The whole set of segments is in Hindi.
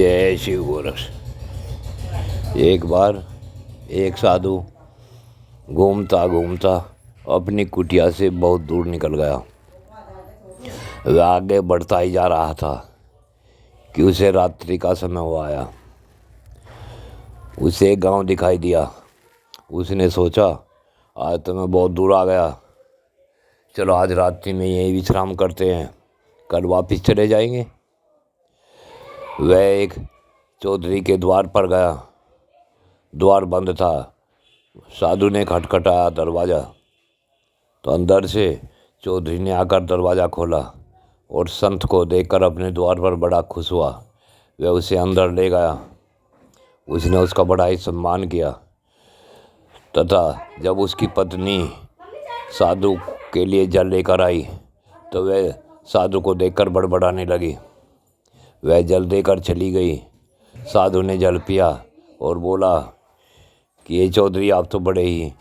जय शिव गोरख। एक बार एक साधु घूमता घूमता अपनी कुटिया से बहुत दूर निकल गया। वह आगे बढ़ता ही जा रहा था कि उसे रात्रि का समय हो आया। उसे एक गांव दिखाई दिया। उसने सोचा, आज तो मैं बहुत दूर आ गया, चलो आज रात्रि में यहीं विश्राम करते हैं, कल वापस चले जाएंगे। वह एक चौधरी के द्वार पर गया। द्वार बंद था। साधु ने खटखटाया दरवाज़ा, तो अंदर से चौधरी ने आकर दरवाज़ा खोला और संत को देखकर अपने द्वार पर बड़ा खुश हुआ। वह उसे अंदर ले गया। उसने उसका बड़ा ही सम्मान किया तथा जब उसकी पत्नी साधु के लिए जल लेकर आई तो वह साधु को देखकर बड़बड़ाने लगी। वह जल देकर चली गई। साधु ने जल पिया और बोला कि ये चौधरी, आप तो बड़े ही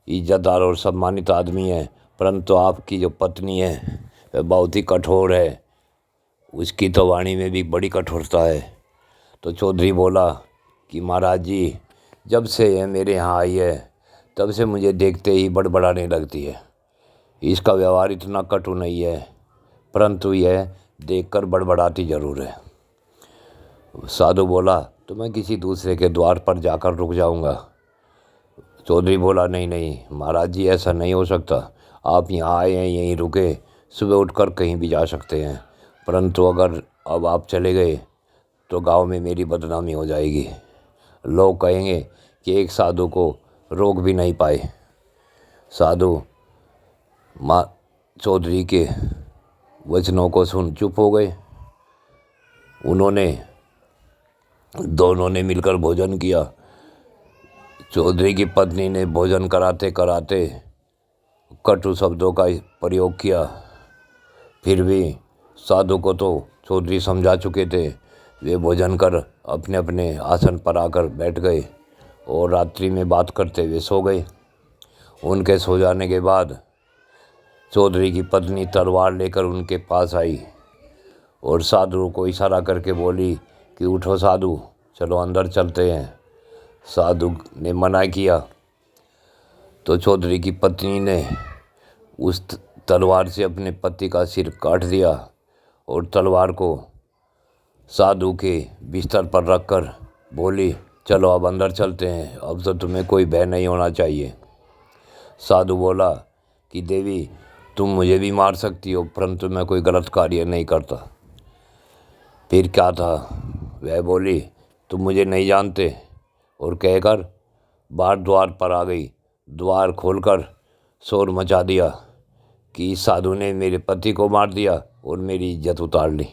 इज्जतदार और सम्मानित आदमी हैं, परंतु आपकी जो पत्नी है वह बहुत ही कठोर है। उसकी तो वाणी में भी बड़ी कठोरता है। तो चौधरी बोला कि महाराज जी, जब से यह मेरे यहाँ आई है तब से मुझे देखते ही बड़बड़ाने लगती है। इसका व्यवहार इतना कटु नहीं है, परंतु यह देखकर बड़बड़ाती जरूर है। साधु बोला, तो मैं किसी दूसरे के द्वार पर जाकर रुक जाऊंगा। चौधरी बोला, नहीं नहीं महाराज जी, ऐसा नहीं हो सकता। आप यहाँ आए हैं, यहीं रुके, सुबह उठकर कहीं भी जा सकते हैं, परंतु अगर अब आप चले गए तो गांव में मेरी बदनामी हो जाएगी। लोग कहेंगे कि एक साधु को रोक भी नहीं पाए। साधु चौधरी के वचनों को सुन चुप हो गए। दोनों ने मिलकर भोजन किया। चौधरी की पत्नी ने भोजन कराते कराते कटु शब्दों का प्रयोग किया। फिर भी साधु को तो चौधरी समझा चुके थे। वे भोजन कर अपने अपने आसन पर आकर बैठ गए और रात्रि में बात करते हुए सो गए। उनके सो जाने के बाद चौधरी की पत्नी तलवार लेकर उनके पास आई और साधु को इशारा करके बोली कि उठो साधु, चलो अंदर चलते हैं। साधु ने मना किया तो चौधरी की पत्नी ने उस तलवार से अपने पति का सिर काट दिया और तलवार को साधु के बिस्तर पर रखकर बोली, चलो अब अंदर चलते हैं, अब तो तुम्हें कोई भय नहीं होना चाहिए। साधु बोला कि देवी, तुम मुझे भी मार सकती हो, परंतु मैं कोई गलत कार्य नहीं करता। फिर क्या था? वह बोली, तुम मुझे नहीं जानते, और कहकर बाहर द्वार पर आ गई। द्वार खोलकर शोर मचा दिया कि इस साधु ने मेरे पति को मार दिया और मेरी इज्जत उतार ली।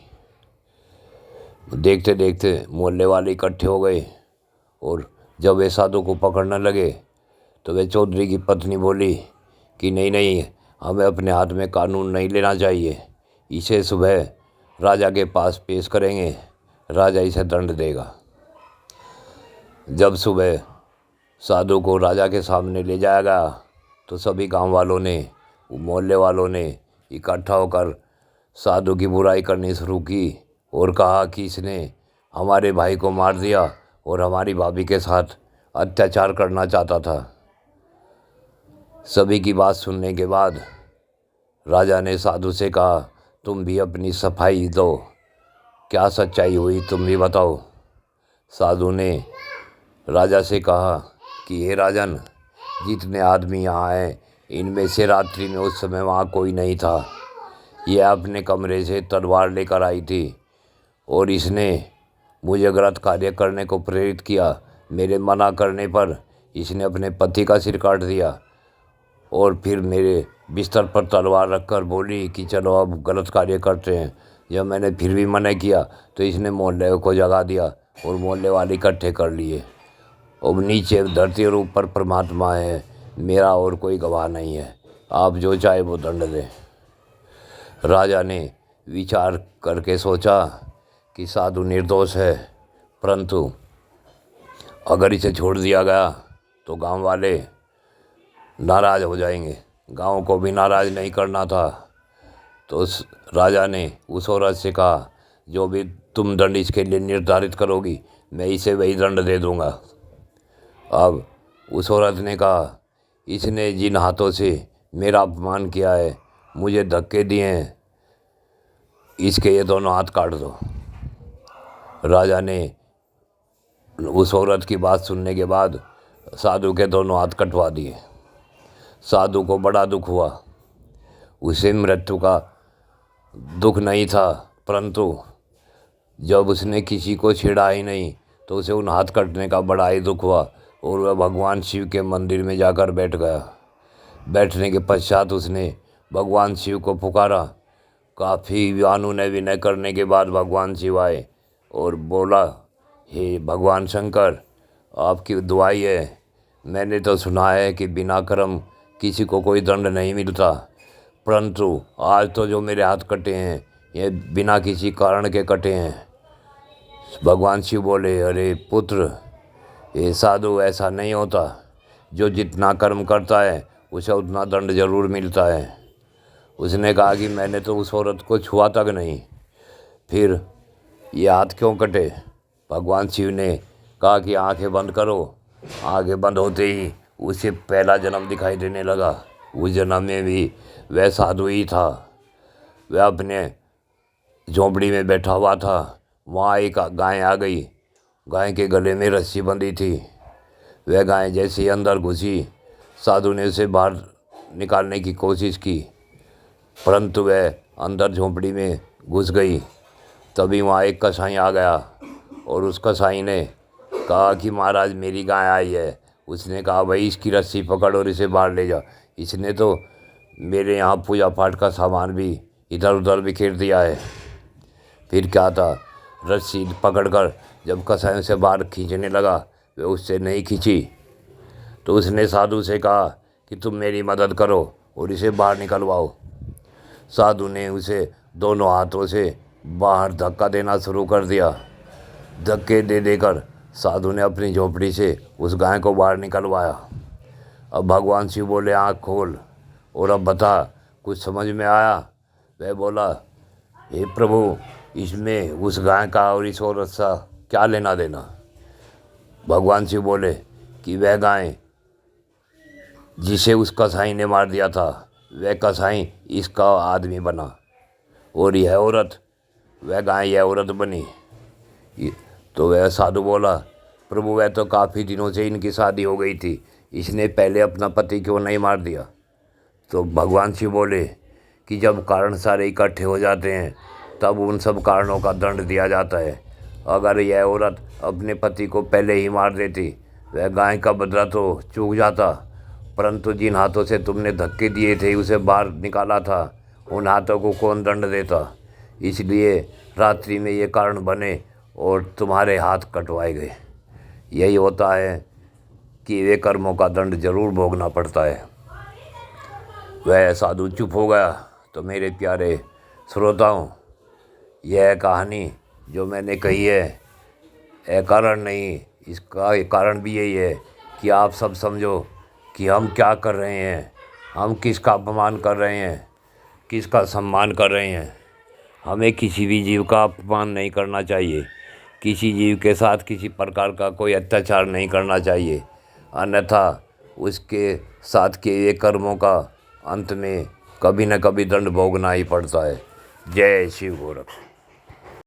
देखते देखते मोहल्ले वाले इकट्ठे हो गए और जब वे साधु को पकड़ने लगे तो वे चौधरी की पत्नी बोली कि नहीं नहीं, हमें अपने हाथ में कानून नहीं लेना चाहिए, इसे सुबह राजा के पास पेश करेंगे, राजा इसे दंड देगा। जब सुबह साधु को राजा के सामने ले जाया गया तो सभी गांव वालों ने, मोहल्ले वालों ने इकट्ठा होकर साधु की बुराई करनी शुरू की और कहा कि इसने हमारे भाई को मार दिया और हमारी भाभी के साथ अत्याचार करना चाहता था। सभी की बात सुनने के बाद राजा ने साधु से कहा, तुम भी अपनी सफाई दो, क्या सच्चाई हुई तुम भी बताओ। साधु ने राजा से कहा कि हे राजन, जितने आदमी यहाँ हैं इनमें से रात्रि में उस समय वहाँ कोई नहीं था। यह अपने कमरे से तलवार लेकर आई थी और इसने मुझे गलत कार्य करने को प्रेरित किया। मेरे मना करने पर इसने अपने पति का सिर काट दिया और फिर मेरे बिस्तर पर तलवार रखकर बोली कि चलो अब गलत कार्य करते हैं। जब मैंने फिर भी मना किया तो इसने मोहल्ले को जगा दिया और मोहल्ले वाले इकट्ठे कर लिए। अब नीचे धरती और ऊपर परमात्मा है, मेरा और कोई गवाह नहीं है, आप जो चाहे वो दंड दें। राजा ने विचार करके सोचा कि साधु निर्दोष है, परंतु अगर इसे छोड़ दिया गया तो गांव वाले नाराज़ हो जाएंगे, गांव को भी नाराज़ नहीं करना था। तो उस राजा ने उस औरत से कहा, जो भी तुम दंड इसके लिए निर्धारित करोगी, मैं इसे वही दंड दे दूंगा। अब उस औरत ने कहा, इसने जिन हाथों से मेरा अपमान किया है, मुझे धक्के दिए हैं, इसके ये दोनों हाथ काट दो। राजा ने उस औरत की बात सुनने के बाद साधु के दोनों हाथ कटवा दिए। साधु को बड़ा दुख हुआ। उसे मृत्यु का दुख नहीं था, परंतु जब उसने किसी को छेड़ा ही नहीं तो उसे उन हाथ कटने का बड़ा ही दुख हुआ और वह भगवान शिव के मंदिर में जाकर बैठ गया। बैठने के पश्चात उसने भगवान शिव को पुकारा। काफ़ी अनुनय विनय करने के बाद भगवान शिव आए और बोला, हे भगवान शंकर, आपकी दुआई है। मैंने तो सुना है कि बिना कर्म किसी को कोई दंड नहीं मिलता, परंतु आज तो जो मेरे हाथ कटे हैं ये बिना किसी कारण के कटे हैं। भगवान शिव बोले, अरे पुत्र, ये साधु ऐसा नहीं होता। जो जितना कर्म करता है उसे उतना दंड जरूर मिलता है। उसने कहा कि मैंने तो उस औरत को छुआ तक नहीं, फिर ये हाथ क्यों कटे? भगवान शिव ने कहा कि आंखें बंद करो। आंखें बंद होते ही उसे पहला जन्म दिखाई देने लगा। उस जन्म में भी वह साधु ही था। वह अपने झोंपड़ी में बैठा हुआ था। वहाँ एक गाय आ गई। गाय के गले में रस्सी बंधी थी। वह गाय जैसे ही अंदर घुसी, साधु ने उसे बाहर निकालने की कोशिश की, परंतु वह अंदर झोंपड़ी में घुस गई। तभी वहाँ एक कसाई आ गया और उस कसाई ने कहा कि महाराज, मेरी गाय आई है। उसने कहा, भाई इसकी रस्सी पकड़ और इसे बाहर ले जा। इसने तो मेरे यहाँ पूजा पाठ का सामान भी इधर उधर बिखेर दिया है। फिर क्या था, रस्सी पकड़कर जब कसाई से बाहर खींचने लगा, वह उससे नहीं खींची। तो उसने साधु से कहा कि तुम मेरी मदद करो और इसे बाहर निकलवाओ। साधु ने उसे दोनों हाथों से बाहर धक्का देना शुरू कर दिया। धक्के दे देकर साधु ने अपनी झोपड़ी से उस गाय को बाहर निकलवाया। अब भगवान शिव बोले, आँख खोल और अब बता, कुछ समझ में आया? वह बोला, हे प्रभु, इसमें उस गाय का और इस औरत सा क्या लेना देना? भगवान शिव बोले कि वह गाय जिसे उस कसाई ने मार दिया था, वह कसाई इसका आदमी बना, और यह औरत, वह गाय यह औरत बनी। तो वह साधु बोला, प्रभु, वह तो काफ़ी दिनों से इनकी शादी हो गई थी, इसने पहले अपना पति क्यों नहीं मार दिया? तो भगवान शिव बोले कि जब कारण सारे इकट्ठे हो जाते हैं तब उन सब कारणों का दंड दिया जाता है। अगर यह औरत अपने पति को पहले ही मार देती, वह गाय का बदला तो चूक जाता, परंतु जिन हाथों से तुमने धक्के दिए थे, उसे बाहर निकाला था, उन हाथों को कौन दंड देता? इसलिए रात्रि में ये कारण बने और तुम्हारे हाथ कटवाए गए। यही होता है कि वे कर्मों का दंड जरूर भोगना पड़ता है। वह साधु चुप हो गया। तो मेरे प्यारे श्रोताओं, यह कहानी जो मैंने कही है कारण नहीं, इसका कारण भी यही है कि आप सब समझो कि हम क्या कर रहे हैं, हम किसका अपमान कर रहे हैं, किसका सम्मान कर रहे हैं। हमें किसी भी जीव का अपमान नहीं करना चाहिए, किसी जीव के साथ किसी प्रकार का कोई अत्याचार नहीं करना चाहिए, अन्यथा उसके साथ किए हुए कर्मों का अंत में कभी न कभी दंड भोगना ही पड़ता है। जय शिव गोरख।